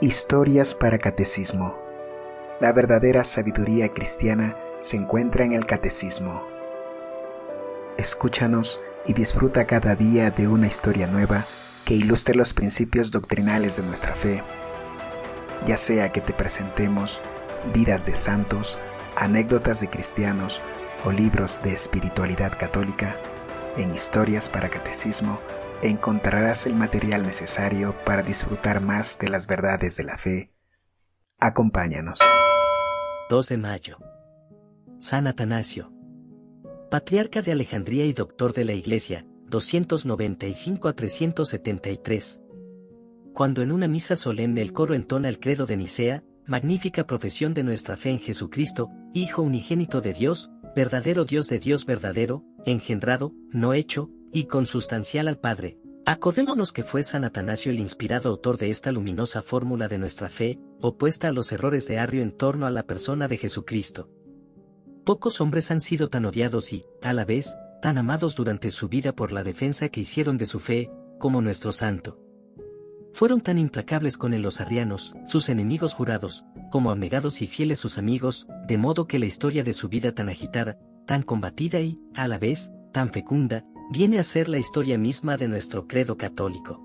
Historias para Catecismo. La verdadera sabiduría cristiana se encuentra en el Catecismo. Escúchanos y disfruta cada día de una historia nueva que ilustre los principios doctrinales de nuestra fe. Ya sea que te presentemos vidas de santos, anécdotas de cristianos o libros de espiritualidad católica, en Historias para Catecismo encontrarás el material necesario para disfrutar más de las verdades de la fe. Acompáñanos. 2 de mayo. San Atanasio, patriarca de Alejandría y doctor de la Iglesia, 295 a 373. Cuando en una misa solemne el coro entona el credo de Nicea, magnífica profesión de nuestra fe en Jesucristo, Hijo unigénito de Dios, verdadero Dios de Dios verdadero, engendrado, no hecho, y consustancial al Padre. Acordémonos que fue San Atanasio el inspirado autor de esta luminosa fórmula de nuestra fe, opuesta a los errores de Arrio en torno a la persona de Jesucristo. Pocos hombres han sido tan odiados y, a la vez, tan amados durante su vida por la defensa que hicieron de su fe, como nuestro santo. Fueron tan implacables con él los arrianos, sus enemigos jurados, como abnegados y fieles sus amigos, de modo que la historia de su vida tan agitada, tan combatida y, a la vez, tan fecunda, viene a ser la historia misma de nuestro credo católico.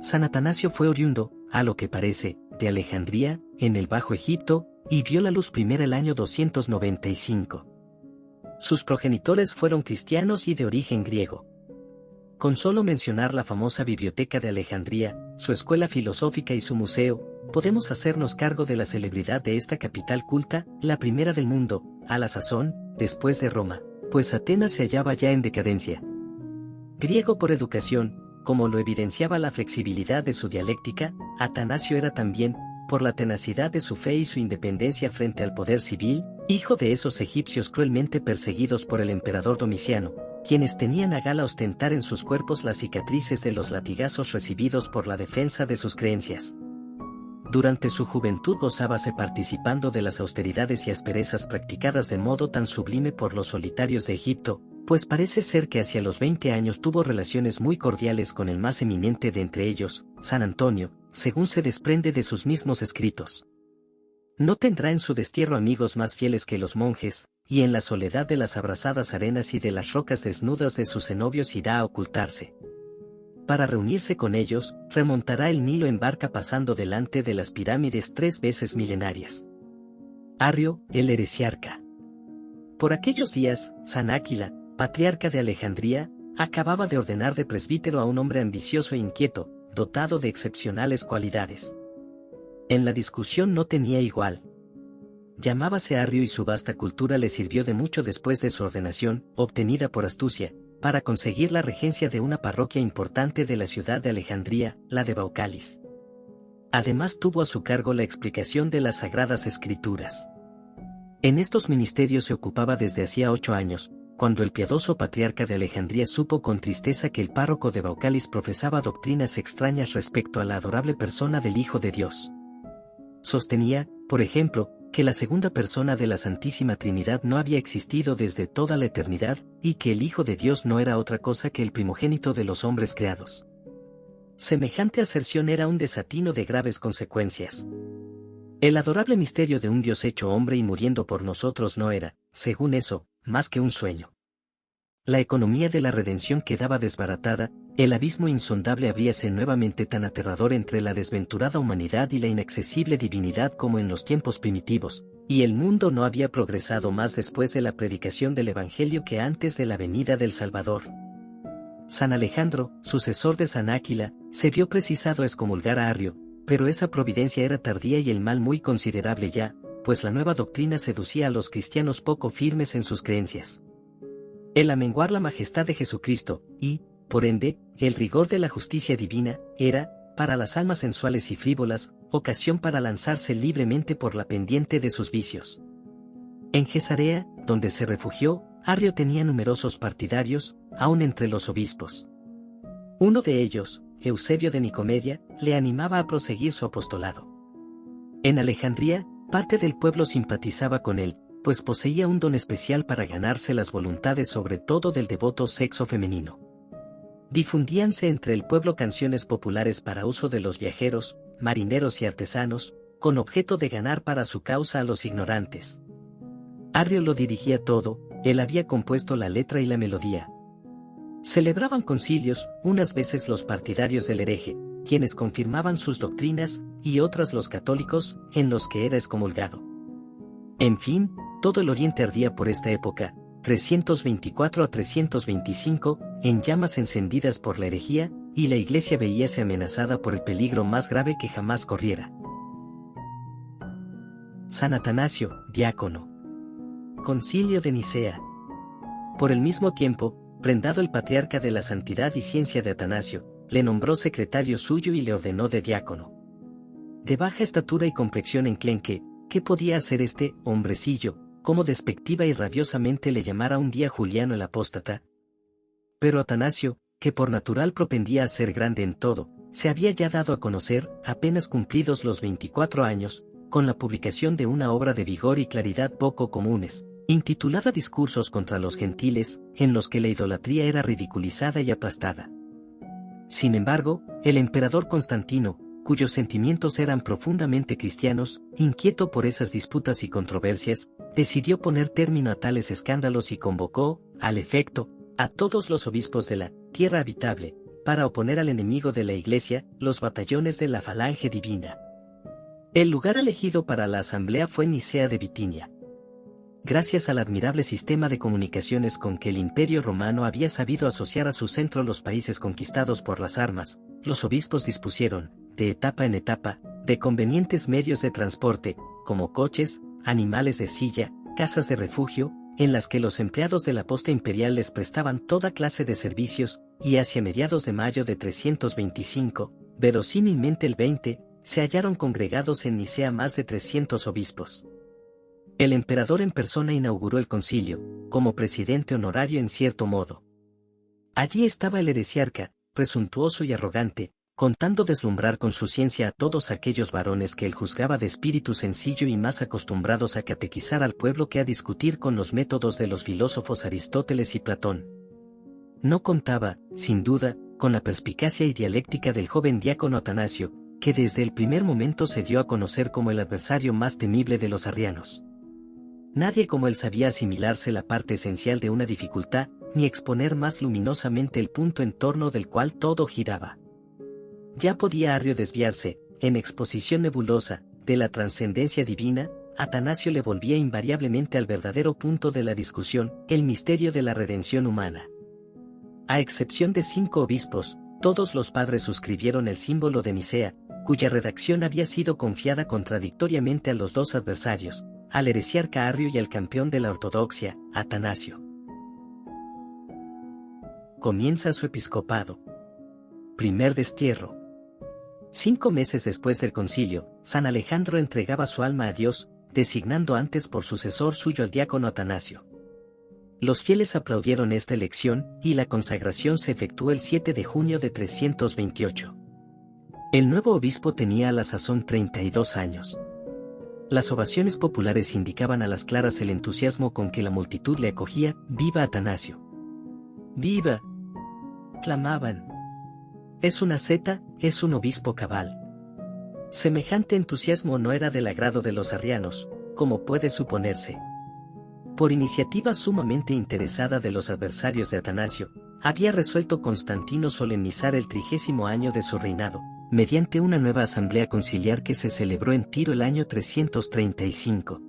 San Atanasio fue oriundo, a lo que parece, de Alejandría, en el Bajo Egipto, y vio la luz primera el año 295. Sus progenitores fueron cristianos y de origen griego. Con solo mencionar la famosa biblioteca de Alejandría, su escuela filosófica y su museo, podemos hacernos cargo de la celebridad de esta capital culta, la primera del mundo, a la sazón, después de Roma, pues Atenas se hallaba ya en decadencia. Griego por educación, como lo evidenciaba la flexibilidad de su dialéctica, Atanasio era también, por la tenacidad de su fe y su independencia frente al poder civil, hijo de esos egipcios cruelmente perseguidos por el emperador Domiciano, quienes tenían a gala ostentar en sus cuerpos las cicatrices de los latigazos recibidos por la defensa de sus creencias. Durante su juventud gozábase participando de las austeridades y asperezas practicadas de modo tan sublime por los solitarios de Egipto, pues parece ser que hacia los 20 años tuvo relaciones muy cordiales con el más eminente de entre ellos, San Antonio, según se desprende de sus mismos escritos. No tendrá en su destierro amigos más fieles que los monjes, y en la soledad de las abrasadas arenas y de las rocas desnudas de sus cenobios irá a ocultarse. Para reunirse con ellos, remontará el Nilo en barca pasando delante de las pirámides 3 veces milenarias. Arrio, el heresiarca. Por aquellos días, San Áquila, patriarca de Alejandría, acababa de ordenar de presbítero a un hombre ambicioso e inquieto, dotado de excepcionales cualidades. En la discusión no tenía igual. Llamábase Arrio y su vasta cultura le sirvió de mucho después de su ordenación, obtenida por astucia, para conseguir la regencia de una parroquia importante de la ciudad de Alejandría, la de Baucalis. Además tuvo a su cargo la explicación de las Sagradas Escrituras. En estos ministerios se ocupaba desde hacía 8 años, cuando el piadoso patriarca de Alejandría supo con tristeza que el párroco de Baucalis profesaba doctrinas extrañas respecto a la adorable persona del Hijo de Dios. Sostenía, por ejemplo, que la segunda persona de la Santísima Trinidad no había existido desde toda la eternidad, y que el Hijo de Dios no era otra cosa que el primogénito de los hombres creados. Semejante aserción era un desatino de graves consecuencias. El adorable misterio de un Dios hecho hombre y muriendo por nosotros no era, según eso, más que un sueño. La economía de la redención quedaba desbaratada, el abismo insondable abríase nuevamente tan aterrador entre la desventurada humanidad y la inaccesible divinidad como en los tiempos primitivos, y el mundo no había progresado más después de la predicación del Evangelio que antes de la venida del Salvador. San Alejandro, sucesor de San Áquila, se vio precisado a excomulgar a Arrio, pero esa providencia era tardía y el mal muy considerable ya, pues la nueva doctrina seducía a los cristianos poco firmes en sus creencias. El amenguar la majestad de Jesucristo, y, por ende, el rigor de la justicia divina, era, para las almas sensuales y frívolas, ocasión para lanzarse libremente por la pendiente de sus vicios. En Cesarea, donde se refugió, Arrio tenía numerosos partidarios, aun entre los obispos. Uno de ellos, Eusebio de Nicomedia, le animaba a proseguir su apostolado. En Alejandría, parte del pueblo simpatizaba con él, pues poseía un don especial para ganarse las voluntades sobre todo del devoto sexo femenino. Difundíanse entre el pueblo canciones populares para uso de los viajeros, marineros y artesanos, con objeto de ganar para su causa a los ignorantes. Arrio lo dirigía todo, él había compuesto la letra y la melodía. Celebraban concilios, unas veces los partidarios del hereje, quienes confirmaban sus doctrinas, y otras los católicos, en los que era excomulgado. En fin, todo el Oriente ardía por esta época, 324 a 325, en llamas encendidas por la herejía, y la Iglesia veíase amenazada por el peligro más grave que jamás corriera. San Atanasio, diácono. Concilio de Nicea. Por el mismo tiempo, prendado el patriarca de la santidad y ciencia de Atanasio, le nombró secretario suyo y le ordenó de diácono. De baja estatura y complexión enclenque, ¿qué podía hacer este hombrecillo, como despectiva y rabiosamente le llamara un día Juliano el apóstata? Pero Atanasio, que por natural propendía a ser grande en todo, se había ya dado a conocer, apenas cumplidos los 24 años, con la publicación de una obra de vigor y claridad poco comunes, intitulada Discursos contra los gentiles, en los que la idolatría era ridiculizada y aplastada. Sin embargo, el emperador Constantino, cuyos sentimientos eran profundamente cristianos, inquieto por esas disputas y controversias, decidió poner término a tales escándalos y convocó, al efecto, a todos los obispos de la tierra habitable, para oponer al enemigo de la Iglesia, los batallones de la falange divina. El lugar elegido para la asamblea fue Nicea de Bitinia. Gracias al admirable sistema de comunicaciones con que el Imperio Romano había sabido asociar a su centro los países conquistados por las armas, los obispos dispusieron, de etapa en etapa, de convenientes medios de transporte, como coches, animales de silla, casas de refugio, en las que los empleados de la posta imperial les prestaban toda clase de servicios, y hacia mediados de mayo de 325, verosímilmente el 20, se hallaron congregados en Nicea más de 300 obispos. El emperador en persona inauguró el concilio, como presidente honorario en cierto modo. Allí estaba el heresiarca, presuntuoso y arrogante, contando deslumbrar con su ciencia a todos aquellos varones que él juzgaba de espíritu sencillo y más acostumbrados a catequizar al pueblo que a discutir con los métodos de los filósofos Aristóteles y Platón. No contaba, sin duda, con la perspicacia y dialéctica del joven diácono Atanasio, que desde el primer momento se dio a conocer como el adversario más temible de los arrianos. Nadie como él sabía asimilarse la parte esencial de una dificultad, ni exponer más luminosamente el punto en torno del cual todo giraba. Ya podía Arrio desviarse, en exposición nebulosa, de la trascendencia divina, Atanasio le volvía invariablemente al verdadero punto de la discusión, el misterio de la redención humana. A excepción de 5 obispos, todos los padres suscribieron el símbolo de Nicea, cuya redacción había sido confiada contradictoriamente a los 2 adversarios, al heresiarca Arrio y al campeón de la ortodoxia, Atanasio. Comienza su episcopado. Primer destierro. 5 meses después del concilio, San Alejandro entregaba su alma a Dios, designando antes por sucesor suyo al diácono Atanasio. Los fieles aplaudieron esta elección, y la consagración se efectuó el 7 de junio de 328. El nuevo obispo tenía a la sazón 32 años. Las ovaciones populares indicaban a las claras el entusiasmo con que la multitud le acogía. «¡Viva Atanasio! ¡Viva!», clamaban. «Es una seta, es un obispo cabal». Semejante entusiasmo no era del agrado de los arrianos, como puede suponerse. Por iniciativa sumamente interesada de los adversarios de Atanasio, había resuelto Constantino solemnizar el 30º año de su reinado, mediante una nueva asamblea conciliar que se celebró en Tiro el año 335.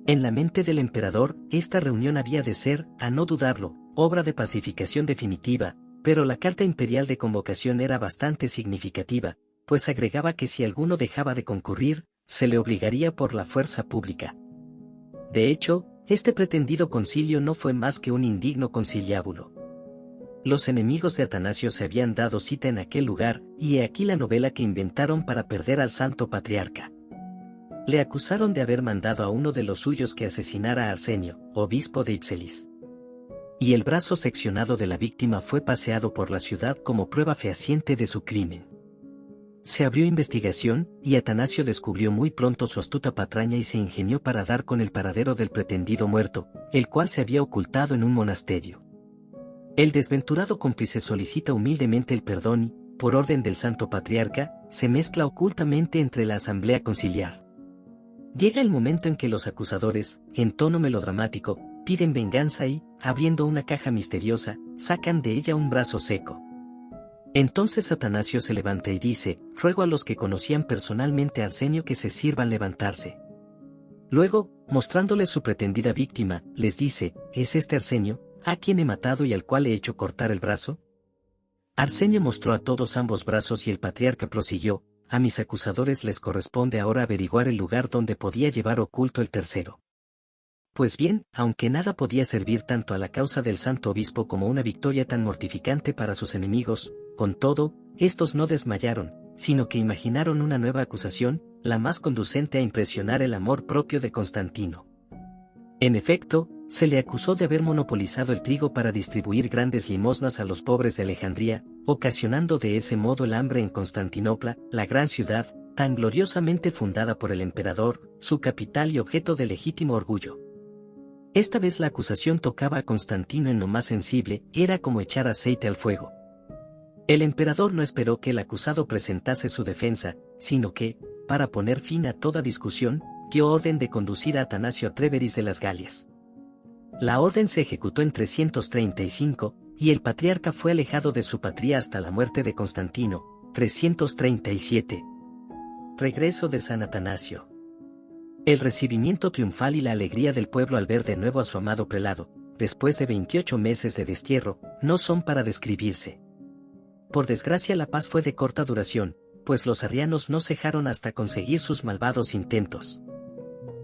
En la mente del emperador, esta reunión había de ser, a no dudarlo, obra de pacificación definitiva, pero la carta imperial de convocación era bastante significativa, pues agregaba que si alguno dejaba de concurrir, se le obligaría por la fuerza pública. De hecho, este pretendido concilio no fue más que un indigno conciliábulo. Los enemigos de Atanasio se habían dado cita en aquel lugar, y he aquí la novela que inventaron para perder al santo patriarca. Le acusaron de haber mandado a uno de los suyos que asesinara a Arsenio, obispo de Ipselis. Y el brazo seccionado de la víctima fue paseado por la ciudad como prueba fehaciente de su crimen. Se abrió investigación, y Atanasio descubrió muy pronto su astuta patraña y se ingenió para dar con el paradero del pretendido muerto, el cual se había ocultado en un monasterio. El desventurado cómplice solicita humildemente el perdón y, por orden del Santo Patriarca, se mezcla ocultamente entre la asamblea conciliar. Llega el momento en que los acusadores, en tono melodramático, piden venganza y, abriendo una caja misteriosa, sacan de ella un brazo seco. Entonces Atanasio se levanta y dice: ruego a los que conocían personalmente a Arsenio que se sirvan levantarse. Luego, mostrándole su pretendida víctima, les dice: ¿es este Arsenio, a quien he matado y al cual he hecho cortar el brazo? Arsenio mostró a todos ambos brazos y el patriarca prosiguió: a mis acusadores les corresponde ahora averiguar el lugar donde podía llevar oculto el tercero. Pues bien, aunque nada podía servir tanto a la causa del santo obispo como una victoria tan mortificante para sus enemigos, con todo, estos no desmayaron, sino que imaginaron una nueva acusación, la más conducente a impresionar el amor propio de Constantino. En efecto, se le acusó de haber monopolizado el trigo para distribuir grandes limosnas a los pobres de Alejandría, ocasionando de ese modo el hambre en Constantinopla, la gran ciudad, tan gloriosamente fundada por el emperador, su capital y objeto de legítimo orgullo. Esta vez la acusación tocaba a Constantino en lo más sensible, era como echar aceite al fuego. El emperador no esperó que el acusado presentase su defensa, sino que, para poner fin a toda discusión, dio orden de conducir a Atanasio a Tréveris de las Galias. La orden se ejecutó en 335, y el patriarca fue alejado de su patria hasta la muerte de Constantino, 337. Regreso de San Atanasio. El recibimiento triunfal y la alegría del pueblo al ver de nuevo a su amado prelado, después de 28 meses de destierro, no son para describirse. Por desgracia la paz fue de corta duración, pues los arrianos no cejaron hasta conseguir sus malvados intentos.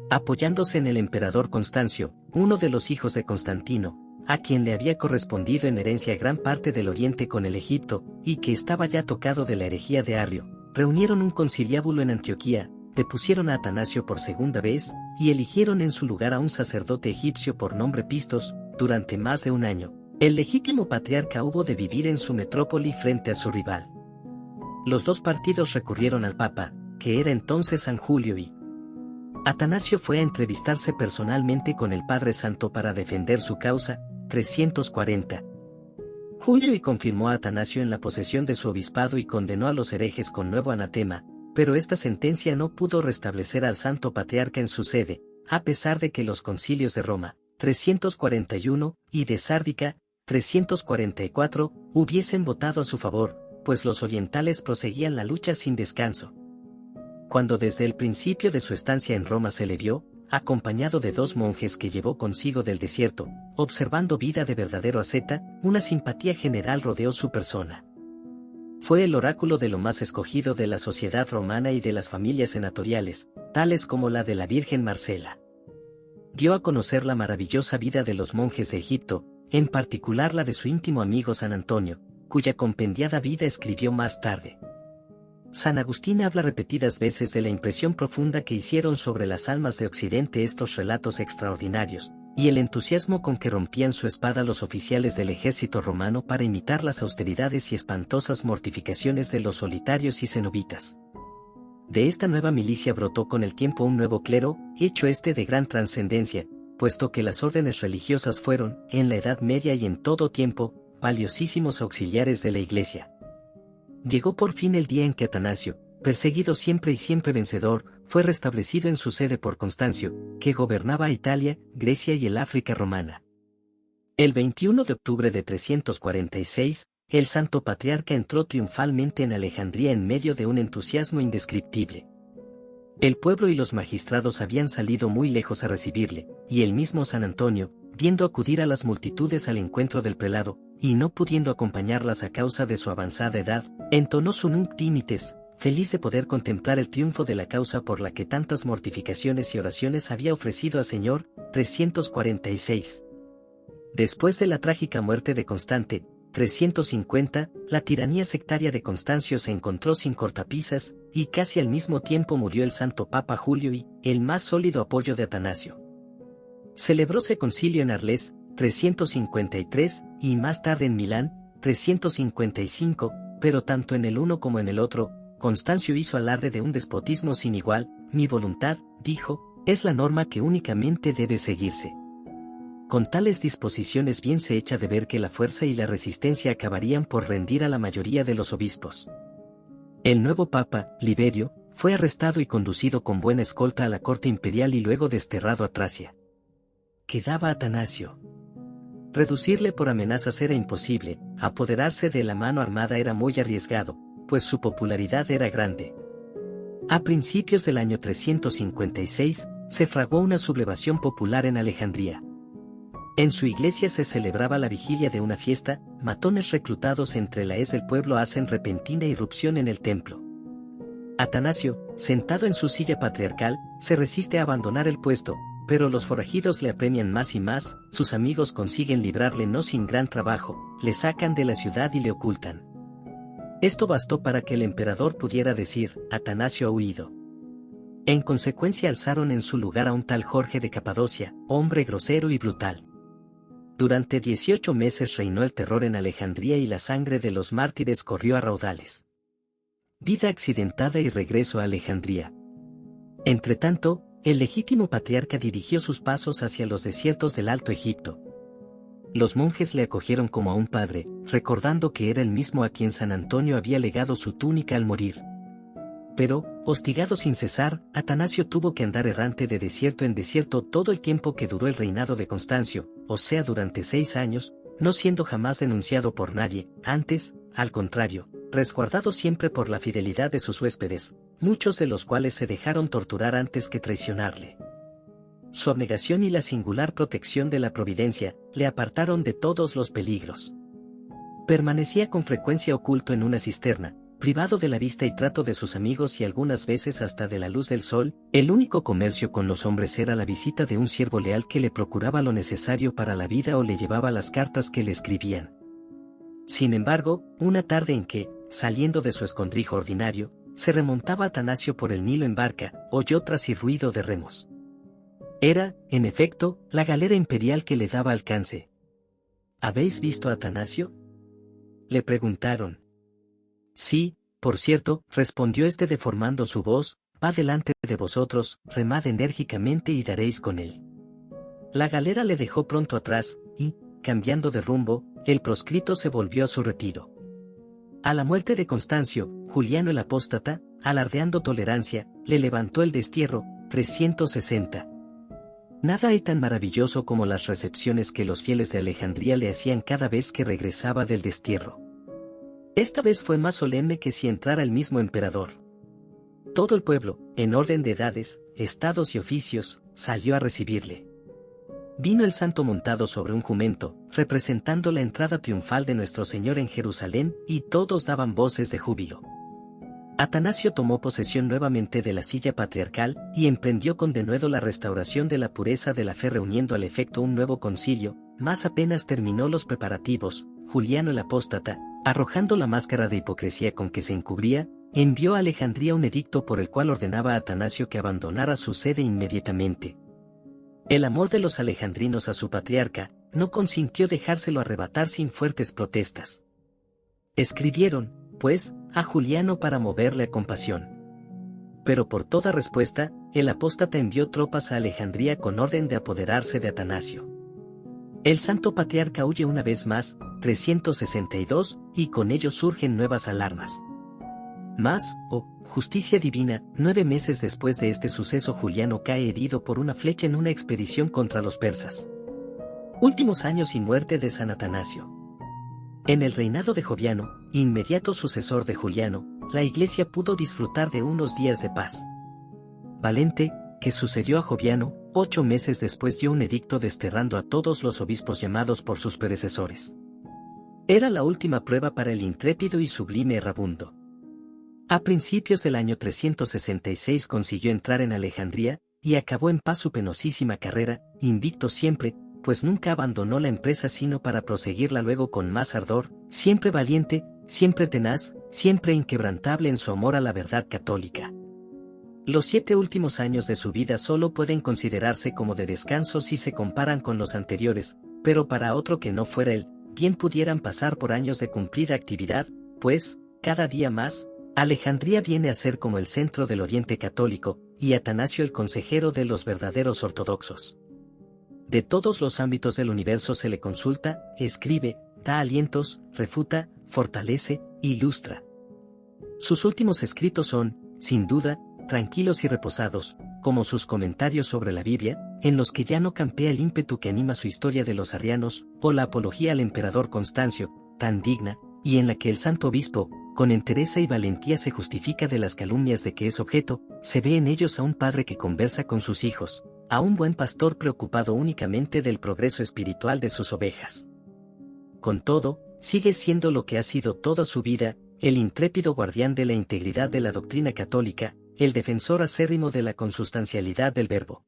Apoyándose en el emperador Constancio, uno de los hijos de Constantino, a quien le había correspondido en herencia gran parte del oriente con el Egipto, y que estaba ya tocado de la herejía de Arrio, reunieron un conciliábulo en Antioquía, depusieron a Atanasio por segunda vez, y eligieron en su lugar a un sacerdote egipcio por nombre Pistos. Durante más de un año, el legítimo patriarca hubo de vivir en su metrópoli frente a su rival. Los dos partidos recurrieron al Papa, que era entonces San Julio, y Atanasio fue a entrevistarse personalmente con el Padre Santo para defender su causa, 340. Julio y confirmó a Atanasio en la posesión de su obispado y condenó a los herejes con nuevo anatema, pero esta sentencia no pudo restablecer al santo patriarca en su sede, a pesar de que los concilios de Roma, 341, y de Sárdica, 344, hubiesen votado a su favor, pues los orientales proseguían la lucha sin descanso. Cuando desde el principio de su estancia en Roma se le vio, acompañado de dos monjes que llevó consigo del desierto, observando vida de verdadero asceta, una simpatía general rodeó su persona. Fue el oráculo de lo más escogido de la sociedad romana y de las familias senatoriales, tales como la de la Virgen Marcela. Dio a conocer la maravillosa vida de los monjes de Egipto, en particular la de su íntimo amigo San Antonio, cuya compendiada vida escribió más tarde. San Agustín habla repetidas veces de la impresión profunda que hicieron sobre las almas de Occidente estos relatos extraordinarios, y el entusiasmo con que rompían su espada los oficiales del ejército romano para imitar las austeridades y espantosas mortificaciones de los solitarios y cenobitas. De esta nueva milicia brotó con el tiempo un nuevo clero, hecho de gran trascendencia, puesto que las órdenes religiosas fueron, en la Edad Media y en todo tiempo, valiosísimos auxiliares de la Iglesia. Llegó por fin el día en que Atanasio, perseguido siempre y siempre vencedor, fue restablecido en su sede por Constancio, que gobernaba Italia, Grecia y el África romana. El 21 de octubre de 346, el santo patriarca entró triunfalmente en Alejandría en medio de un entusiasmo indescriptible. El pueblo y los magistrados habían salido muy lejos a recibirle, y el mismo San Antonio, viendo acudir a las multitudes al encuentro del prelado, y no pudiendo acompañarlas a causa de su avanzada edad, entonó su Nunc Dimittis, feliz de poder contemplar el triunfo de la causa por la que tantas mortificaciones y oraciones había ofrecido al Señor, 346. Después de la trágica muerte de Constante, 350, la tiranía sectaria de Constancio se encontró sin cortapisas, y casi al mismo tiempo murió el santo Papa Julio y el más sólido apoyo de Atanasio. Celebróse concilio en Arles, 353, y más tarde en Milán, 355, pero tanto en el uno como en el otro, Constancio hizo alarde de un despotismo sin igual. Mi voluntad, dijo, es la norma que únicamente debe seguirse. Con tales disposiciones bien se echa de ver que la fuerza y la resistencia acabarían por rendir a la mayoría de los obispos. El nuevo papa, Liberio, fue arrestado y conducido con buena escolta a la corte imperial y luego desterrado a Tracia. Quedaba Atanasio. Reducirle por amenazas era imposible, apoderarse de la mano armada era muy arriesgado, pues su popularidad era grande. A principios del año 356, se fraguó una sublevación popular en Alejandría. En su iglesia se celebraba la vigilia de una fiesta, matones reclutados entre la hez del pueblo hacen repentina irrupción en el templo. Atanasio, sentado en su silla patriarcal, se resiste a abandonar el puesto, pero los forajidos le apremian más y más, sus amigos consiguen librarle no sin gran trabajo, le sacan de la ciudad y le ocultan. Esto bastó para que el emperador pudiera decir, Atanasio ha huido. En consecuencia alzaron en su lugar a un tal Jorge de Capadocia, hombre grosero y brutal. Durante 18 meses reinó el terror en Alejandría y la sangre de los mártires corrió a raudales. Vida accidentada y regreso a Alejandría. Entretanto, el legítimo patriarca dirigió sus pasos hacia los desiertos del Alto Egipto. Los monjes le acogieron como a un padre, recordando que era el mismo a quien San Antonio había legado su túnica al morir. Pero, hostigado sin cesar, Atanasio tuvo que andar errante de desierto en desierto todo el tiempo que duró el reinado de Constancio, o sea durante 6 años, no siendo jamás denunciado por nadie, antes, al contrario, resguardado siempre por la fidelidad de sus huéspedes, muchos de los cuales se dejaron torturar antes que traicionarle. Su abnegación y la singular protección de la providencia le apartaron de todos los peligros. Permanecía con frecuencia oculto en una cisterna, privado de la vista y trato de sus amigos y algunas veces hasta de la luz del sol. El único comercio con los hombres era la visita de un siervo leal que le procuraba lo necesario para la vida o le llevaba las cartas que le escribían. Sin embargo, una tarde en que, saliendo de su escondrijo ordinario, se remontaba Atanasio por el Nilo en barca, oyó tras y ruido de remos. Era, en efecto, la galera imperial que le daba alcance. ¿Habéis visto a Atanasio?, le preguntaron. Sí, por cierto, respondió este deformando su voz, va delante de vosotros, remad enérgicamente y daréis con él. La galera le dejó pronto atrás, y, cambiando de rumbo, el proscrito se volvió a su retiro. A la muerte de Constancio, Juliano el apóstata, alardeando tolerancia, le levantó el destierro, 360. Nada hay tan maravilloso como las recepciones que los fieles de Alejandría le hacían cada vez que regresaba del destierro. Esta vez fue más solemne que si entrara el mismo emperador. Todo el pueblo, en orden de edades, estados y oficios, salió a recibirle. Vino el santo montado sobre un jumento, representando la entrada triunfal de nuestro Señor en Jerusalén, y todos daban voces de júbilo. Atanasio tomó posesión nuevamente de la silla patriarcal y emprendió con denuedo la restauración de la pureza de la fe reuniendo al efecto un nuevo concilio, mas apenas terminó los preparativos, Juliano el apóstata, arrojando la máscara de hipocresía con que se encubría, envió a Alejandría un edicto por el cual ordenaba a Atanasio que abandonara su sede inmediatamente. El amor de los alejandrinos a su patriarca no consintió dejárselo arrebatar sin fuertes protestas. Escribieron, pues, a Juliano para moverle a compasión. Pero por toda respuesta, el apóstata envió tropas a Alejandría con orden de apoderarse de Atanasio. El santo patriarca huye una vez más, 362, y con ello surgen nuevas alarmas. Mas, justicia divina, 9 meses después de este suceso Juliano cae herido por una flecha en una expedición contra los persas. Últimos años y muerte de San Atanasio. En el reinado de Joviano, inmediato sucesor de Juliano, la Iglesia pudo disfrutar de unos días de paz. Valente, que sucedió a Joviano, 8 meses después dio un edicto desterrando a todos los obispos llamados por sus predecesores. Era la última prueba para el intrépido y sublime Errabundo. A principios del año 366 consiguió entrar en Alejandría, y acabó en paz su penosísima carrera, invicto siempre, pues nunca abandonó la empresa sino para proseguirla luego con más ardor, siempre valiente, siempre tenaz, siempre inquebrantable en su amor a la verdad católica. Los 7 últimos años de su vida solo pueden considerarse como de descanso si se comparan con los anteriores, pero para otro que no fuera él, bien pudieran pasar por años de cumplida actividad, pues, cada día más, Alejandría viene a ser como el centro del Oriente católico, y Atanasio el consejero de los verdaderos ortodoxos. De todos los ámbitos del universo se le consulta, escribe, da alientos, refuta, fortalece, ilustra. Sus últimos escritos son, sin duda, tranquilos y reposados, como sus comentarios sobre la Biblia, en los que ya no campea el ímpetu que anima su historia de los arrianos, o la apología al emperador Constancio, tan digna, y en la que el santo obispo, con entereza y valentía se justifica de las calumnias de que es objeto, se ve en ellos a un padre que conversa con sus hijos, a un buen pastor preocupado únicamente del progreso espiritual de sus ovejas. Con todo, sigue siendo lo que ha sido toda su vida, el intrépido guardián de la integridad de la doctrina católica, el defensor acérrimo de la consustancialidad del verbo.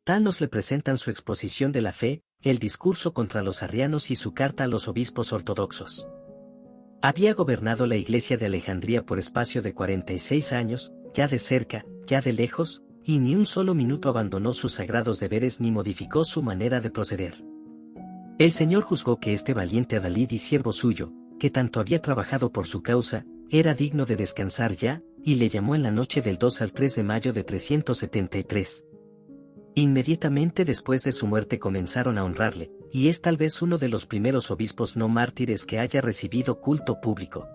Tal nos le presentan su exposición de la fe, el discurso contra los arrianos y su carta a los obispos ortodoxos. Había gobernado la Iglesia de Alejandría por espacio de 46 años, ya de cerca, ya de lejos, y ni un solo minuto abandonó sus sagrados deberes ni modificó su manera de proceder. El Señor juzgó que este valiente adalid y siervo suyo, que tanto había trabajado por su causa, era digno de descansar ya, y le llamó en la noche del 2 al 3 de mayo de 373. Inmediatamente después de su muerte comenzaron a honrarle, y es tal vez uno de los primeros obispos no mártires que haya recibido culto público.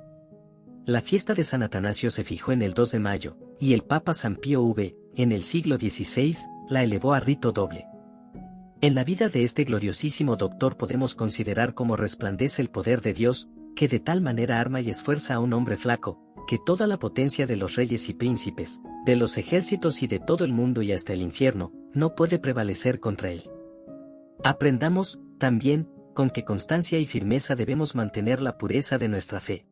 La fiesta de San Atanasio se fijó en el 2 de mayo, y el Papa San Pío V, en el siglo XVI, la elevó a rito doble. En la vida de este gloriosísimo doctor podemos considerar cómo resplandece el poder de Dios, que de tal manera arma y esfuerza a un hombre flaco, que toda la potencia de los reyes y príncipes, de los ejércitos y de todo el mundo y hasta el infierno, no puede prevalecer contra él. Aprendamos, también, con qué constancia y firmeza debemos mantener la pureza de nuestra fe.